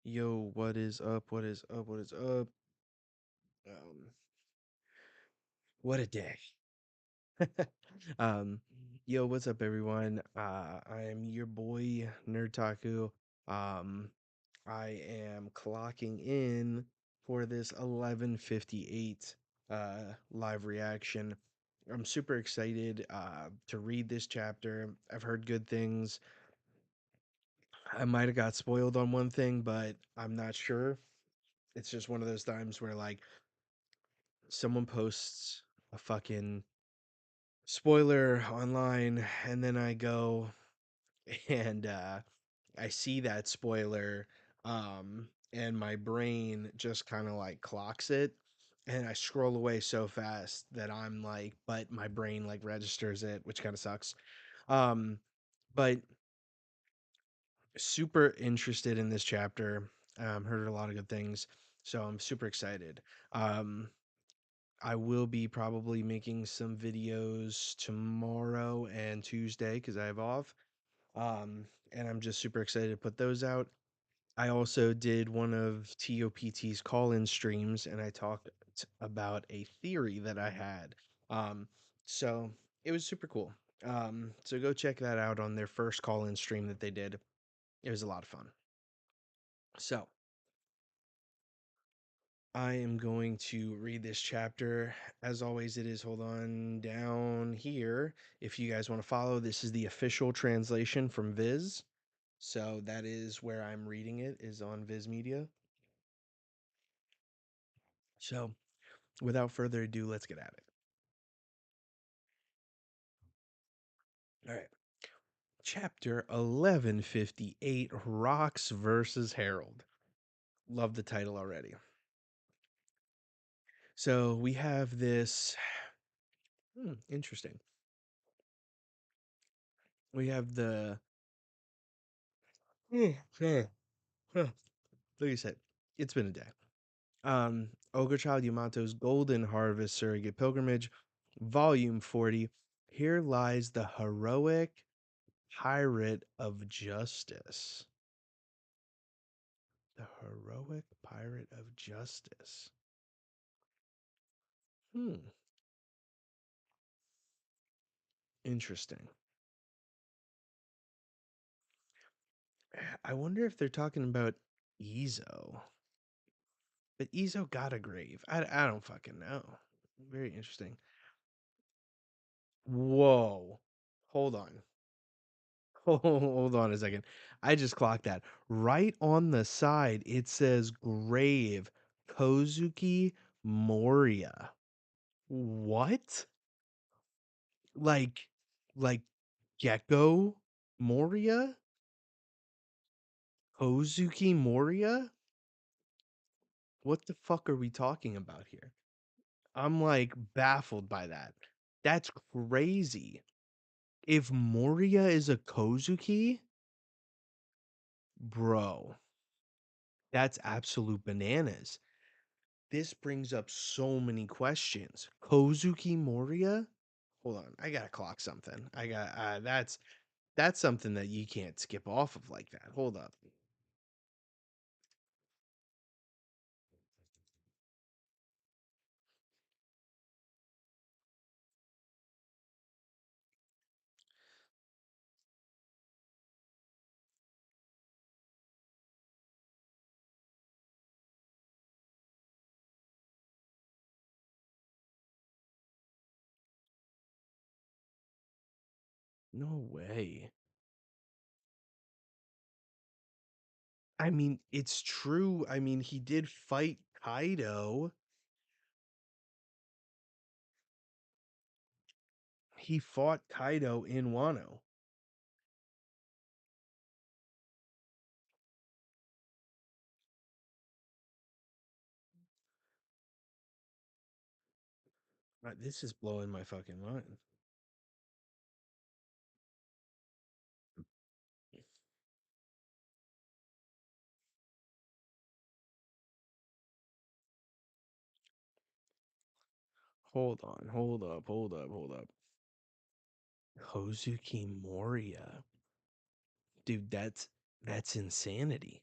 Yo, what is up? What is up? What is up? Um, what a day. um, yo, what's up, everyone? I'm your boy Nerdtaku. Um, I am clocking in for this 11:58 live reaction. I'm super excited to read this chapter. I've heard good things. I might have got spoiled on one thing, but I'm not sure. It's just one of those times where like someone posts a fucking spoiler online and then I go and I see that spoiler and my brain just kind of like clocks it and I scroll away so fast that I'm like but my brain like registers it, which kind of sucks. Um but super interested in this chapter. Heard a lot of good things, so I'm super excited. Um I will be probably making some videos tomorrow and Tuesday because I have off. And I'm just super excited to put those out. I also did one of TOPT's call-in streams and I talked about a theory that I had. So it was super cool. So go check that out on their first call-in stream that they did. It was a lot of fun. So I am going to read this chapter. As always, it is, hold on, down here. If you guys want to follow, this is the official translation from Viz. So that is where I'm reading it, is on Viz Media. So without further ado, let's get at it. All right. Chapter 1158, Rocks versus Harold. Love the title already. So we have this. Interesting. We have the. Like I said, it's been a day. Ogre Child Yamato's Golden Harvest Surrogate Pilgrimage, Volume 40. Here lies the heroic pirate of justice. The heroic pirate of justice. Hmm, interesting. I wonder if they're talking about Izo. But Izo got a grave. I don't fucking know. Very interesting. Whoa. Hold on. Hold on a second. I just clocked that. Right on the side, it says grave Kozuki Moria. What? Like, like Gecko Moria? Kozuki Moria? What the fuck are we talking about here? I'm like baffled by that. That's crazy. If Moria is a Kozuki, bro, that's absolute bananas. This brings up so many questions. Kozuki Moria? Hold on, I gotta clock something. I got that's something that you can't skip off of like that. Hold up. No way. I mean, it's true. I mean, he did fight Kaido. He fought Kaido in Wano. This is blowing my fucking mind. Hold on, hold up. Kozuki Moria. Dude, that's insanity.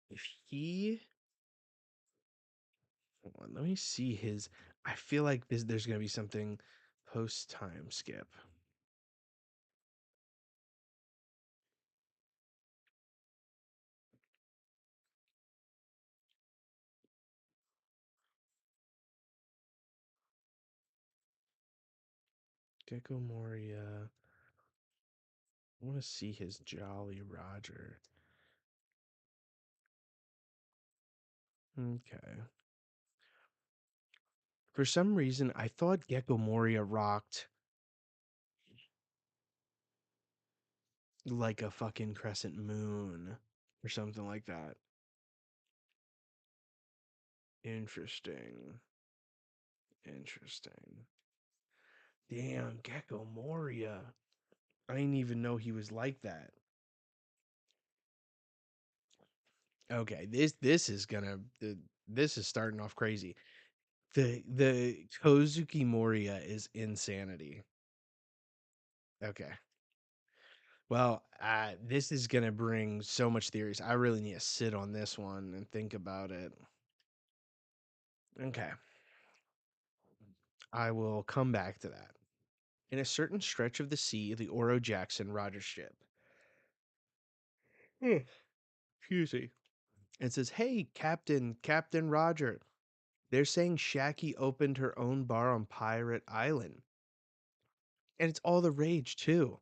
If he, hold on, let me see his. I feel like there's gonna be something post time skip. Gecko Moria. I want to see his Jolly Roger. Okay. For some reason, I thought Gecko Moria rocked like a fucking crescent moon or something like that. Interesting. Interesting. Damn, Gecko Moria. I didn't even know he was like that. Okay, this is gonna this is starting off crazy. The Kozuki Moria is insanity. Okay. Well, this is gonna bring so much theories. I really need to sit on this one and think about it. Okay. I will come back to that. In a certain stretch of the sea, the Oro Jackson Roger ship. Hmm, excuse me. It says, "Hey, Captain Roger. They're saying Shaki opened her own bar on Pirate Island, and it's all the rage too."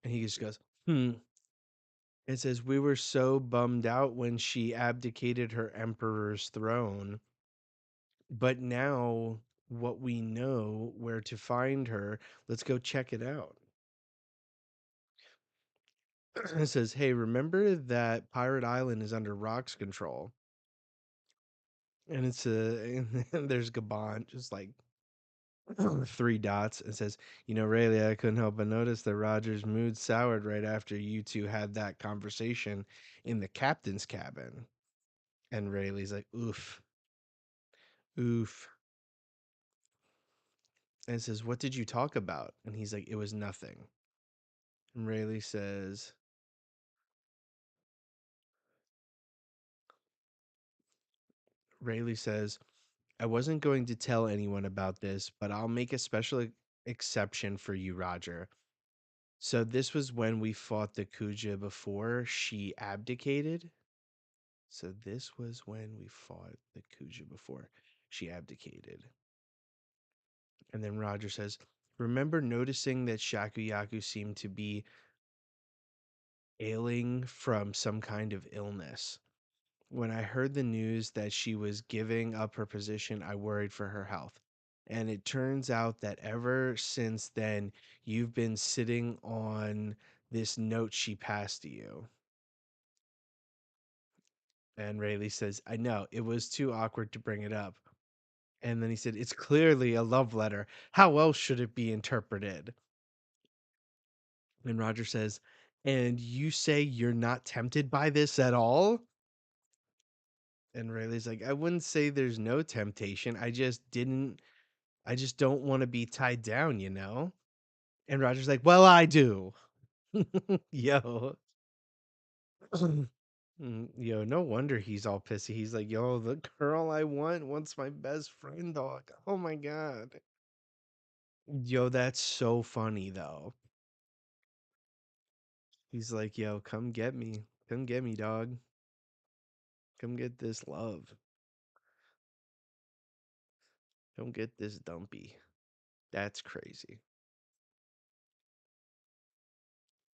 And he just goes, "Hmm." It says, "We were so bummed out when she abdicated her emperor's throne, but now what we know where to find her, let's go check it out." It says, "Hey, remember that Pirate Island is under Rock's control?" And it's and there's Gabon just like three dots. It says, Rayleigh, I couldn't help but notice that Roger's mood soured right after you two had that conversation in the captain's cabin." And Rayleigh's like, "Oof, oof." And it says, "What did you talk about?" And he's like, "It was nothing." And Rayleigh says, "I wasn't going to tell anyone about this, but I'll make a special exception for you, Roger. So this was when we fought the Kuja before she abdicated." So this was when we fought the Kuja before she abdicated. And then Roger says, "Remember noticing that Shakuyaku seemed to be ailing from some kind of illness? When I heard the news that she was giving up her position, I worried for her health. And it turns out that ever since then, you've been sitting on this note she passed to you." And Rayleigh says, "I know, it was too awkward to bring it up." And then he said, "It's clearly a love letter. How else should it be interpreted?" And Roger says, "And you say you're not tempted by this at all?" And Rayleigh's like, "I wouldn't say there's no temptation. I just don't want to be tied down, you know?" And Roger's like, "Well, I do." Yo. Yo, no wonder he's all pissy. He's like, "Yo, the girl I want wants my best friend, dog. Oh my God." Yo, that's so funny though. He's like, "Yo, come get me. Come get me, dog. Come get this love. Come get this dumpy." That's crazy.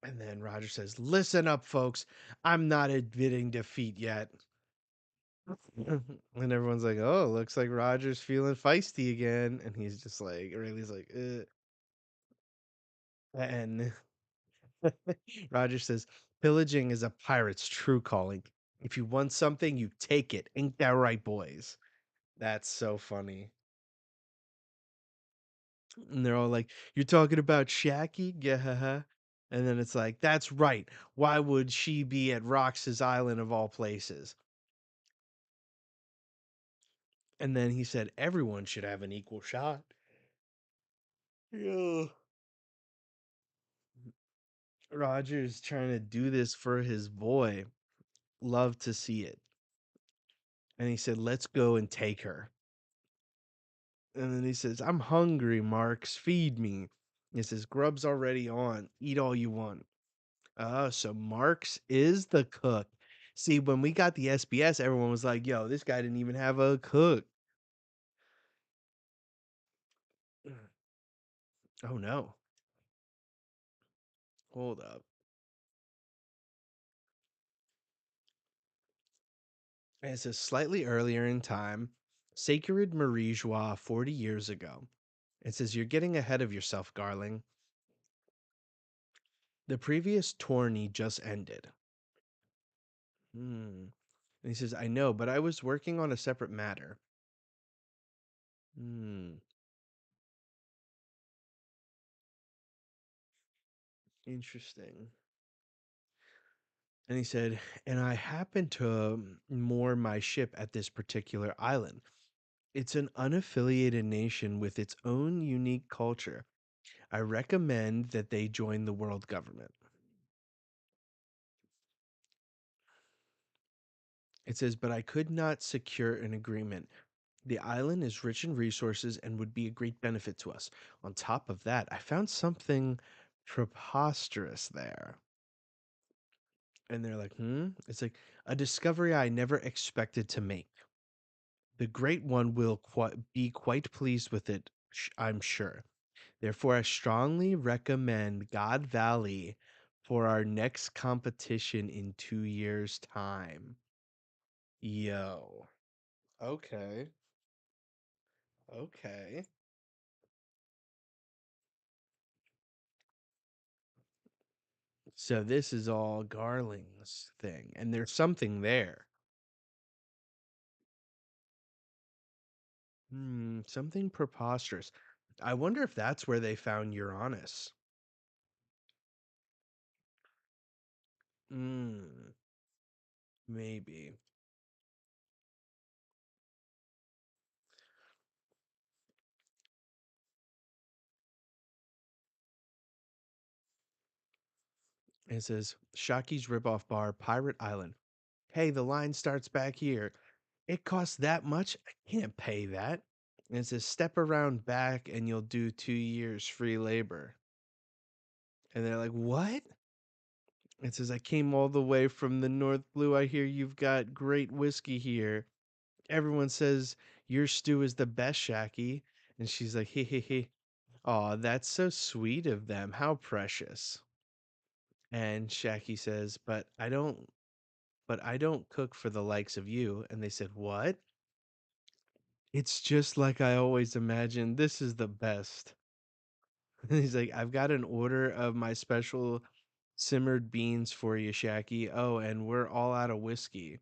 And then Roger says, "Listen up, folks. I'm not admitting defeat yet." And everyone's like, "Oh, looks like Roger's feeling feisty again." And he's just like, Rayleigh's like, "Ugh." And Roger says, "Pillaging is a pirate's true calling. If you want something, you take it. Ain't that right, boys?" That's so funny. And they're all like, "You're talking about Shaki?" Yeah. And then it's like, "That's right. Why would she be at Rox's Island of all places?" And then he said, "Everyone should have an equal shot." Yeah. Roger's trying to do this for his boy. Love to see it. And he said, let's go and take her. And then he says, I'm hungry, Marks. Feed me. He says, grub's already on. Eat all you want. Oh, so Marks is the cook. See, when we got the SBS, everyone was like, yo, this guy didn't even have a cook. Oh, no. Hold up. And it says, slightly earlier in time, Sacred Marie Joie 40 years ago. It says, you're getting ahead of yourself, Garling. The previous tourney just ended. Hmm. And he says, I know, but I was working on a separate matter. Hmm. Interesting. And he said, and I happened to moor my ship at this particular island. It's an unaffiliated nation with its own unique culture. I recommend that they join the world government. It says, but I could not secure an agreement. The island is rich in resources and would be a great benefit to us. On top of that, I found something preposterous there. And they're like, It's like a discovery I never expected to make. The Great One will be quite pleased with it, I'm sure. Therefore, I strongly recommend God Valley for our next competition in 2 years' time. Yo. Okay. Okay. So this is all Garling's thing, and there's something there. Something preposterous. I wonder if that's where they found Uranus. Hmm, maybe. It says Shaki's ripoff bar, Pirate Island. Hey, the line starts back here. It costs that much? I can't pay that. And it says step around back and you'll do 2 years free labor. And they're like, what? It says, I came all the way from the North Blue. I hear you've got great whiskey here. Everyone says your stew is the best, Shaki. And she's like, hey, hey, hey. Aw, that's so sweet of them. How precious. And Shaki says, but I don't cook for the likes of you. And they said, what? It's just like I always imagined. This is the best. He's like, I've got an order of my special simmered beans for you, Shaki. Oh, and we're all out of whiskey.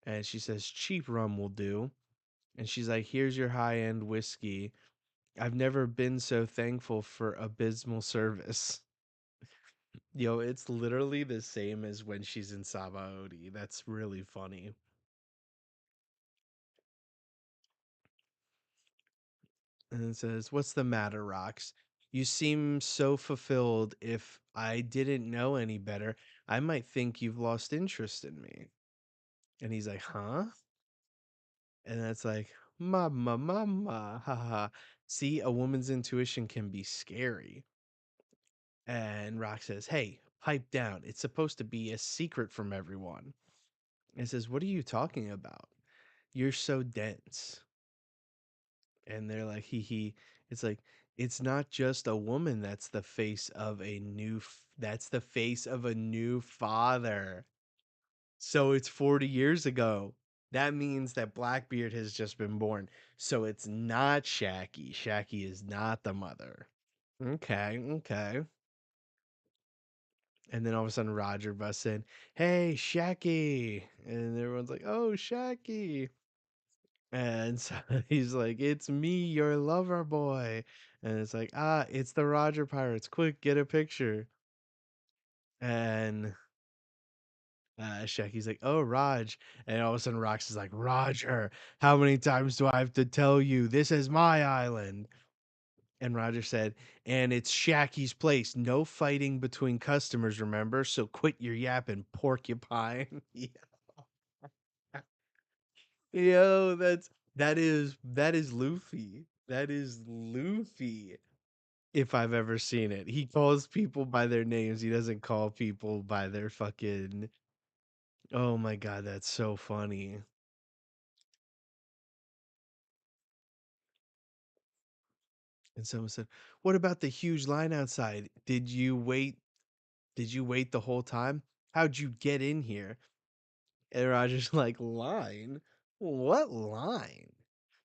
And she says, cheap rum will do. And she's like, here's your high end whiskey. I've never been so thankful for abysmal service. Yo, it's literally the same as when she's in Sabaody. That's really funny. And it says, what's the matter, Rox? You seem so fulfilled. If I didn't know any better, I might think you've lost interest in me. And he's like, huh? And that's like, mama, mama, haha. See, a woman's intuition can be scary. And Rock says, hey, pipe down. It's supposed to be a secret from everyone. And says, what are you talking about? You're so dense. And they're like, hee hee. It's like, it's not just a woman that's the face of a that's the face of a new father. So it's 40 years ago. That means that Blackbeard has just been born. So it's not Shaggy. Shaggy is not the mother. Okay, okay. And then all of a sudden Roger busts in, hey, Shaggy. And everyone's like, oh, Shaggy. And so he's like, it's me, your lover boy. And it's like, it's the Roger Pirates. Quick, get a picture. And Shaggy's like, oh, Raj. And all of a sudden Rox is like, Roger, how many times do I have to tell you? This is my island. And Roger said, and it's Shaggy's place. No fighting between customers, remember? So quit your yapping, porcupine. Yeah. Yo, that is Luffy. That is Luffy. If I've ever seen it, he calls people by their names. He doesn't call people by their fucking. Oh my god, that's so funny. And someone said, "What about the huge line outside? Did you wait? Did you wait the whole time? How'd you get in here?" And Roger's like, "Line? What line?"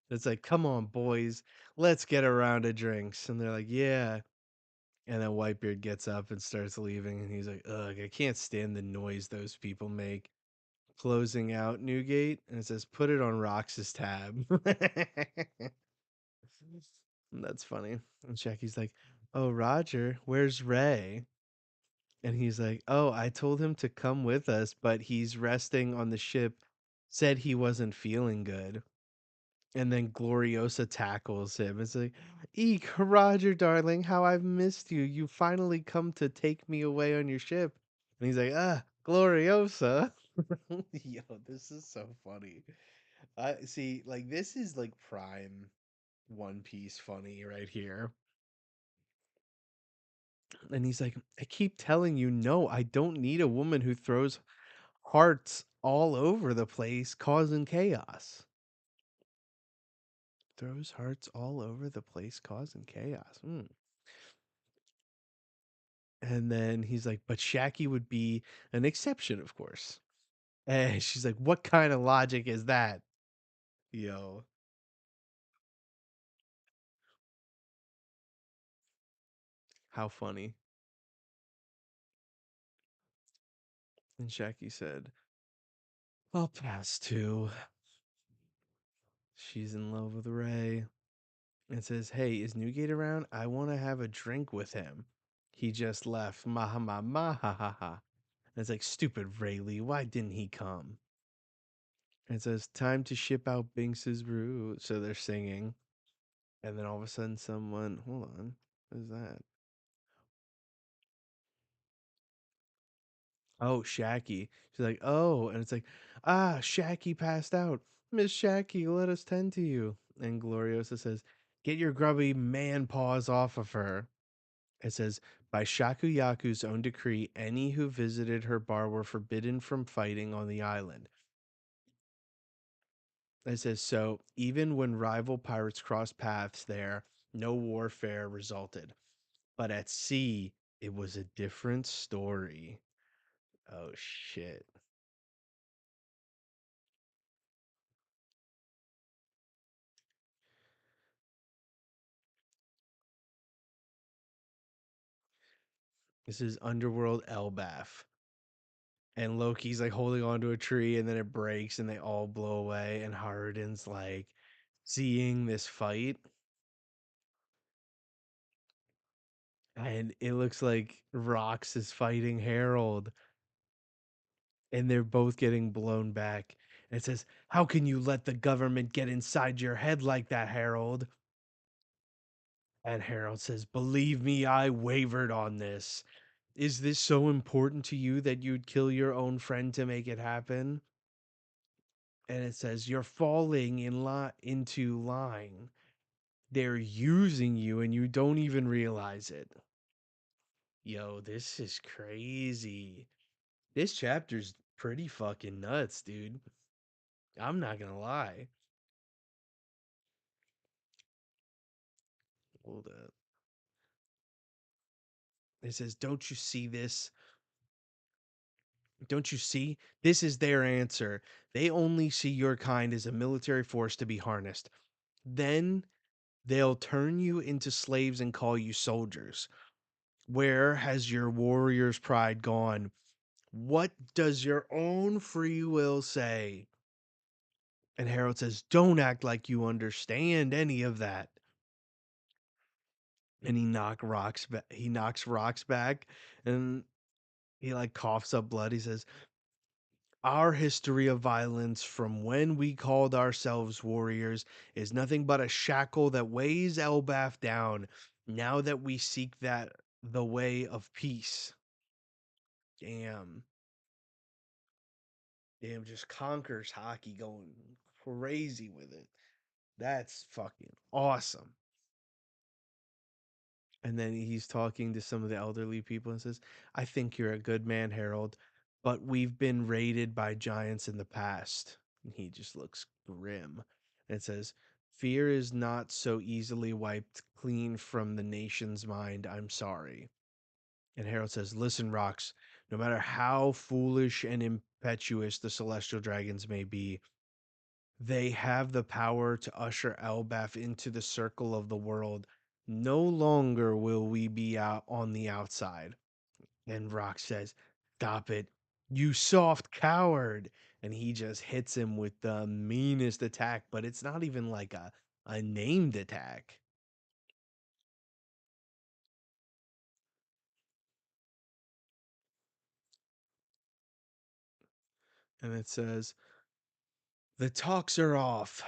It's like, "Come on, boys, let's get a round of drinks." And they're like, "Yeah." And then Whitebeard gets up and starts leaving, and he's like, "Ugh, I can't stand the noise those people make." Closing out Newgate, and it says, "Put it on Rox's tab." That's funny. And Jackie's like, "Oh, Roger, where's Ray?" And he's like, "Oh, I told him to come with us, but he's resting on the ship. Said he wasn't feeling good." And then Gloriosa tackles him. It's like, "Eek, Roger, darling, how I've missed you. You finally come to take me away on your ship." And he's like, "Ah, Gloriosa." Yo, this is so funny. I see, like, this is like prime One Piece funny right here. And he's like, "I keep telling you, no, I don't need a woman who throws hearts all over the place, causing chaos." Throws hearts all over the place, causing chaos. And then he's like, "But Shaki would be an exception, of course." And she's like, "What kind of logic is that?" Yo, how funny. And Shaki said, "I'll pass too. She's in love with Ray." And says, "Hey, is Newgate around? I want to have a drink with him. He just left. Ma ha ma ma ha ha ha." And it's like, "Stupid Rayleigh, why didn't he come?" And it says, "Time to ship out Binks's brew." So they're singing. And then all of a sudden, someone, hold on, what is that? Oh, Shacky. She's like, "Oh," and it's like, "Ah, Shacky passed out. Miss Shacky, let us tend to you." And Gloriosa says, "Get your grubby man paws off of her." It says, "By Shakuyaku's own decree, any who visited her bar were forbidden from fighting on the island." It says, "So even when rival pirates crossed paths there, no warfare resulted. But at sea, it was a different story." Oh, shit. This is Underworld Elbaf. And Loki's like holding onto a tree and then it breaks and they all blow away. And Harden's like seeing this fight. And it looks like Rox is fighting Harold. And they're both getting blown back. And it says, "How can you let the government get inside your head like that, Harold?" And Harold says, "Believe me, I wavered on this. Is this so important to you that you'd kill your own friend to make it happen?" And it says, "You're falling into line. They're using you and you don't even realize it." Yo, this is crazy. This chapter's pretty fucking nuts, dude. I'm not gonna lie. Hold up. It says, "Don't you see this? Don't you see? This is their answer. They only see your kind as a military force to be harnessed. Then they'll turn you into slaves and call you soldiers. Where has your warrior's pride gone? What does your own free will say?" And Harold says, "Don't act like you understand any of that." And he knocks rocks back and he like coughs up blood. He says, "Our history of violence from when we called ourselves warriors is nothing but a shackle that weighs Elbaf down now that we seek that the way of peace." Damn. Damn, just conquers hockey going crazy with it. That's fucking awesome. And then he's talking to some of the elderly people and says, I think you're a good man, Harold, but we've been raided by giants in the past. And he just looks grim and says, Fear is not so easily wiped clean from the nation's mind. I'm sorry. And Harold says, Listen, Rocks, no matter how foolish and impetuous the celestial dragons may be, they have the power to usher Elbaf into the circle of the world. No longer will we be out on the outside. And Rock says, Stop it, you soft coward. And he just hits him with the meanest attack, but it's not even like a named attack. And it says, The talks are off.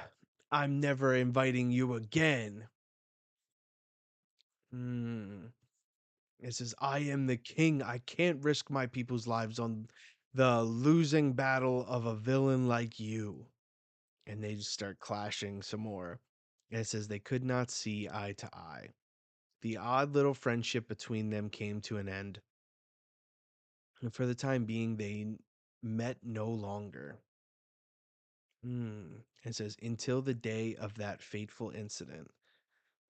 I'm never inviting you again. Hmm. It says, I am the king. I can't risk my people's lives on the losing battle of a villain like you. And they just start clashing some more. And it says they could not see eye to eye. The odd little friendship between them came to an end. And for the time being, they met no longer. It says, until the day of that fateful incident.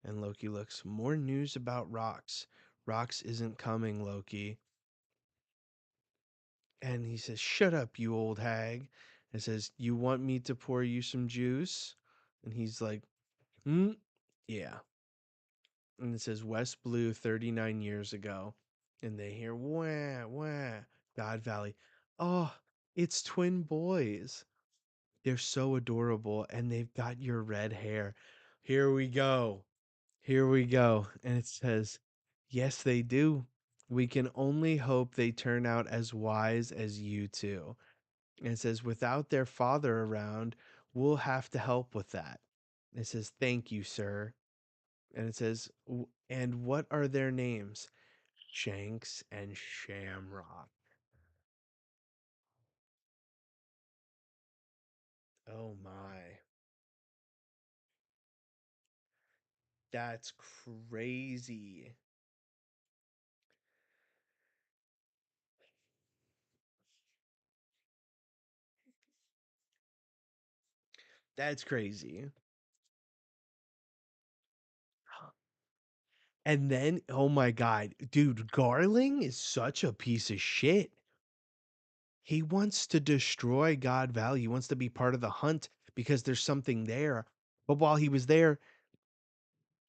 And Loki looks, more news about Rox. Rox isn't coming, Loki. And he says, Shut up, you old hag. And says, You want me to pour you some juice? And he's like, Yeah. And it says, West Blue 39 years ago. And they hear, Wah, wah, God Valley. Oh, it's twin boys. They're so adorable. And they've got your red hair. Here we go. Here we go. And it says, Yes, they do. We can only hope they turn out as wise as you two. And it says, without their father around, we'll have to help with that. It says, thank you, sir. And it says, and what are their names? Shanks and Shamrock. Oh my. That's crazy. That's crazy. And then, oh my God, dude, Garling is such a piece of shit. He wants to destroy God Valley. He wants to be part of the hunt because there's something there. But while he was there,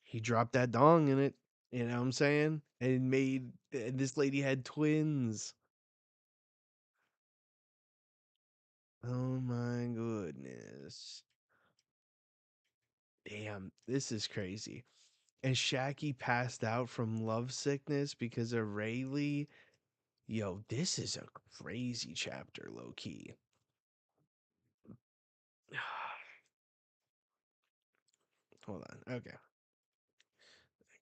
he dropped that dong in it. You know what I'm saying? And made and this lady had twins. Oh my goodness. Damn, this is crazy. And Shaggy passed out from love sickness because of Rayleigh. Yo, this is a crazy chapter, low key. Hold on. Okay.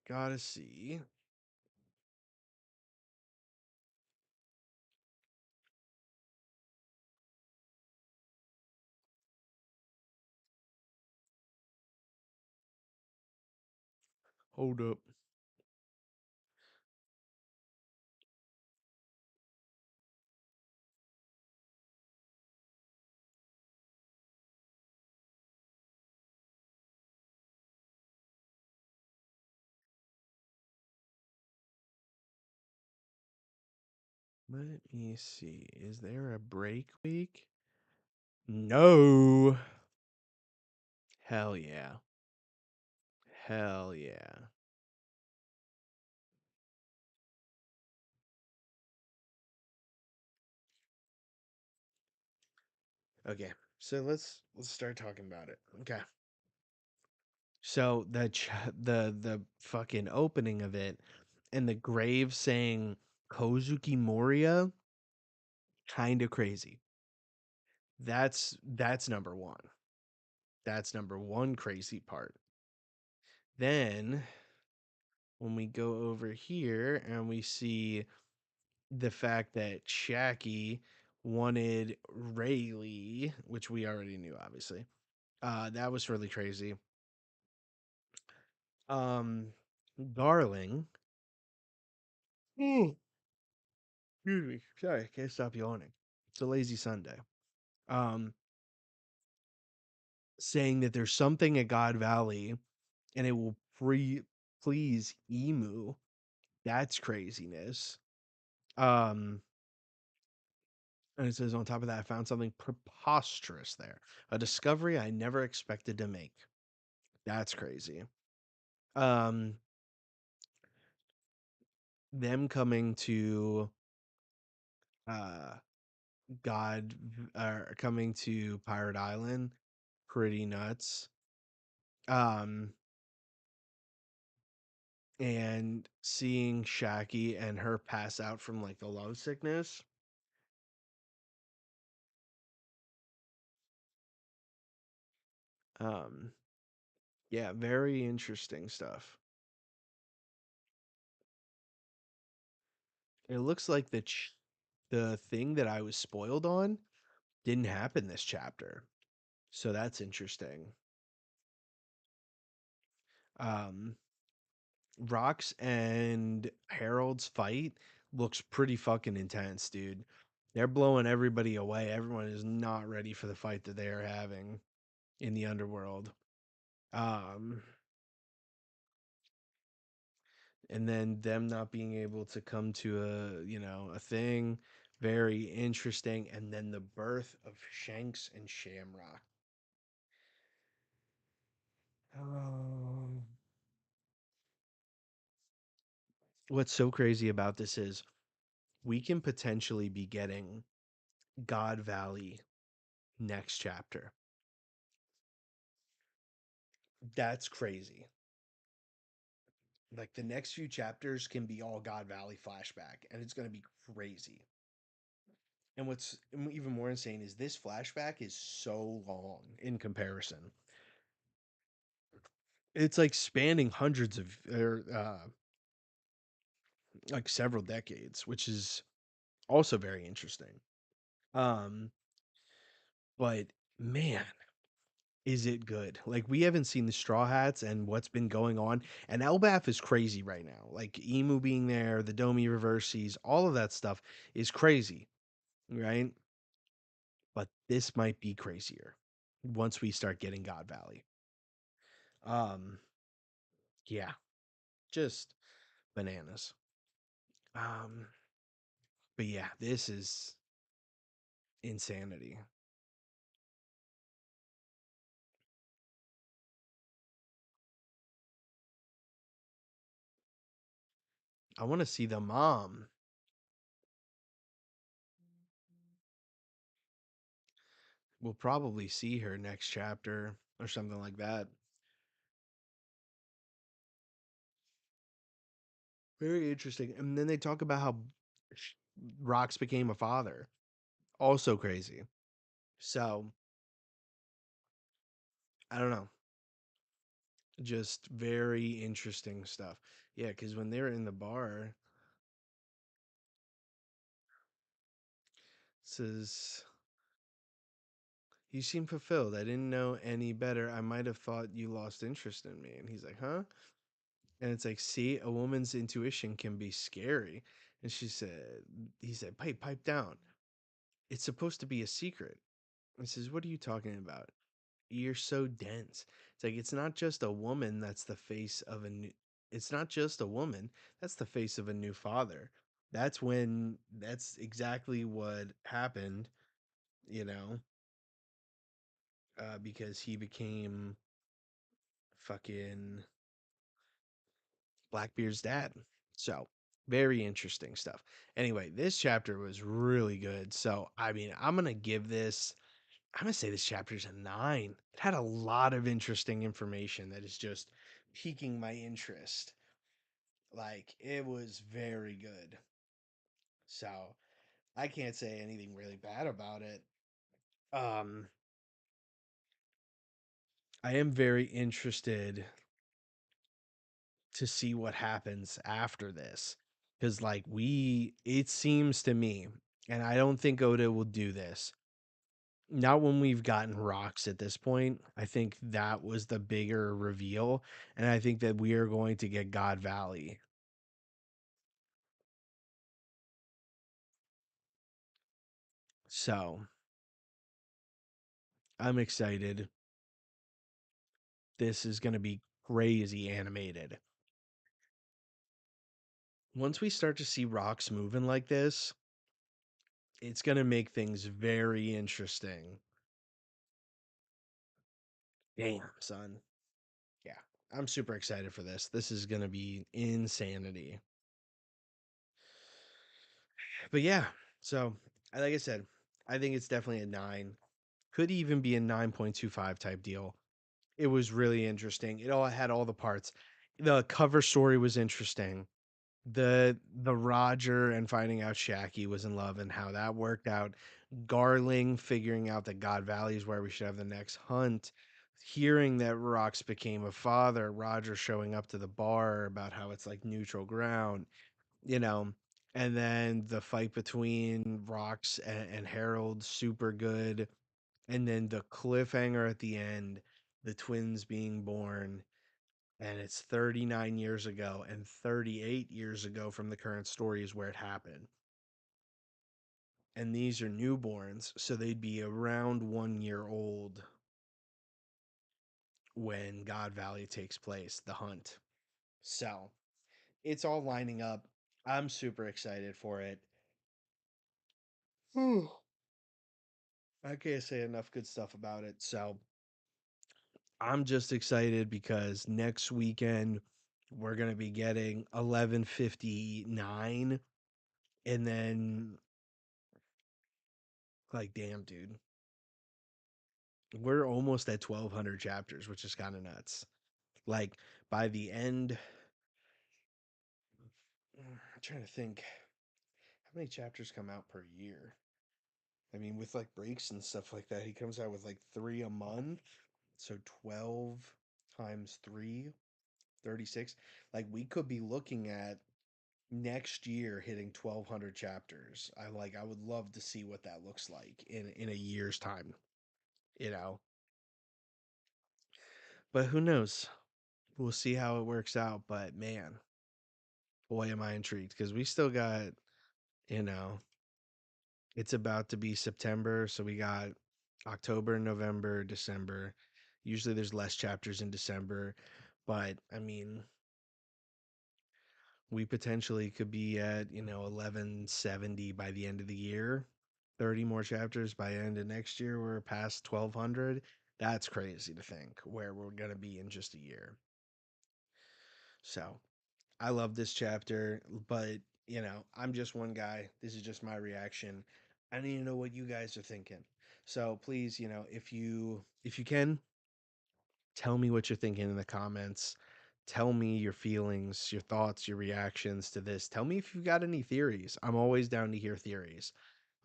Gotta see. Hold up. Let me see. Is there a break week? No. Hell yeah. Hell yeah. Okay. So let's start talking about it. Okay. So the fucking opening of it and the grave saying Kozuki Moria, kind of crazy. That's number 1. That's number 1 crazy part. Then when we go over here and we see the fact that Shaki wanted Rayleigh, which we already knew, obviously. That was really crazy. Um, Darling. Mm, excuse me. Sorry, I can't stop yawning. It's a lazy Sunday. Um, Saying that there's something at God Valley and it will please Emu. That's craziness. Um, and it says on top of that, I found something preposterous there. A discovery I never expected to make. That's crazy. Um, them coming to uh God coming to Pirate Island, pretty nuts. Um, and seeing Shaki and her pass out from like the love sickness. Um, yeah, very interesting stuff. It looks like the thing that I was spoiled on didn't happen this chapter. So that's interesting. Um, Rox and Harold's fight looks pretty fucking intense, dude. They're blowing everybody away. Everyone is not ready for the fight that they are having in the underworld. Um, and then them not being able to come to a thing, very interesting. And then the birth of Shanks and Shamrock. Um, what's so crazy about this is we can potentially be getting God Valley next chapter. That's crazy. Like the next few chapters can be all God Valley flashback, and it's going to be crazy. And what's even more insane is this flashback is so long in comparison. It's like spanning hundreds of or like several decades, which is also very interesting. Um, but man, is it good? Like we haven't seen the Straw Hats and what's been going on, and Elbaf is crazy right now. Like Emu being there, the Domi reverses, all of that stuff is crazy, right? But this might be crazier once we start getting God Valley. Um, yeah, just bananas. Um, but yeah, this is insanity. I want to see the mom. We'll probably see her next chapter or something like that. Very interesting. And then they talk about how sh- Rox became a father. Also crazy. So, I don't know. Just very interesting stuff. Yeah, because when they were in the bar, it says, you seem fulfilled. I didn't know any better. I might have thought you lost interest in me. And he's like, huh? And it's like, see, a woman's intuition can be scary. And he said, pipe down. It's supposed to be a secret. I says, what are you talking about? You're so dense. It's like it's not just a woman that's the face of a new it's not just a woman that's the face of a new father. That's exactly what happened, you know, because he became fucking Blackbeard's dad. So, very interesting stuff. Anyway, this chapter was really good. So, I mean, I'm gonna say this chapter's a 9. It had a lot of interesting information that is just piquing my interest. Like it was very good. So I can't say anything really bad about it. Um, I am very interested to see what happens after this because, like, it seems to me, And I don't think Oda will do this. Not when we've gotten rocks at this point. I think that was the bigger reveal. And I think that we are going to get God Valley. So I'm excited. This is going to be crazy animated. Once we start to see rocks moving like this, it's going to make things very interesting. Damn, son. Yeah, I'm super excited for this. This is going to be insanity. But yeah, so like I said, I think it's definitely a 9. Could even be a 9.25 type deal. It was really interesting. It all had all the parts. The cover story was interesting. The Roger and finding out Shaggy was in love and how that worked out. Garling figuring out that God Valley is where we should have the next hunt. Hearing that Rox became a father, Roger showing up to the bar about how it's like neutral ground, you know, and then the fight between Rox and Harold, super good. And then the cliffhanger at the end, the twins being born, and it's 39 years ago and 38 years ago from the current story is where it happened. And these are newborns, so they'd be around 1 year old when God Valley takes place, the hunt. So it's all lining up. I'm super excited for it. Whew. I can't say enough good stuff about it. So I'm just excited because next weekend we're gonna be getting 11:59, and then like, damn, dude, we're almost at 1,200 chapters, which is kind of nuts. Like by the end, I'm trying to think how many chapters come out per year. I mean, with like breaks and stuff like that, he comes out with like 3 a month. So 12 times 3, 36. Like we could be looking at next year hitting 1,200 chapters. I would love to see what that looks like in a year's time, you know. But who knows? We'll see how it works out. But man, boy, am I intrigued because we still got, you know, it's about to be September, so we got October, November, December. Usually there's less chapters in December, but I mean, we potentially could be at, 1170 by the end of the year. 30 more chapters by end of next year. We're past 1,200. That's crazy to think where we're going to be in just a year. So I love this chapter, but I'm just one guy. This is just my reaction. I need to know what you guys are thinking. So please, if you can, tell me what you're thinking in the comments. Tell me your feelings, your thoughts, your reactions to this. Tell me if you've got any theories. I'm always down to hear theories.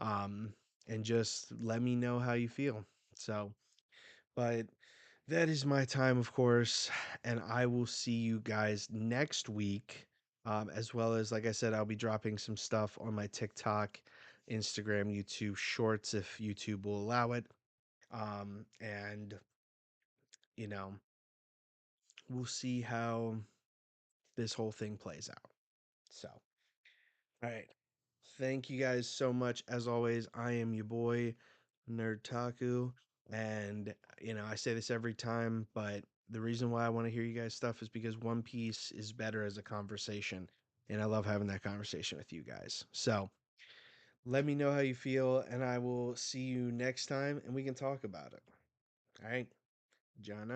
Um, and just let me know how you feel. So, but that is my time, of course, and I will see you guys next week. As well as, like I said, I'll be dropping some stuff on my TikTok, Instagram, YouTube Shorts if YouTube will allow it. And you know, we'll see how this whole thing plays out. So, all right. Thank you guys so much. As always, I am your boy, Nerdtaku. And, I say this every time, but the reason why I want to hear you guys' stuff is because One Piece is better as a conversation. And I love having that conversation with you guys. So let me know how you feel, and I will see you next time and we can talk about it. All right. John.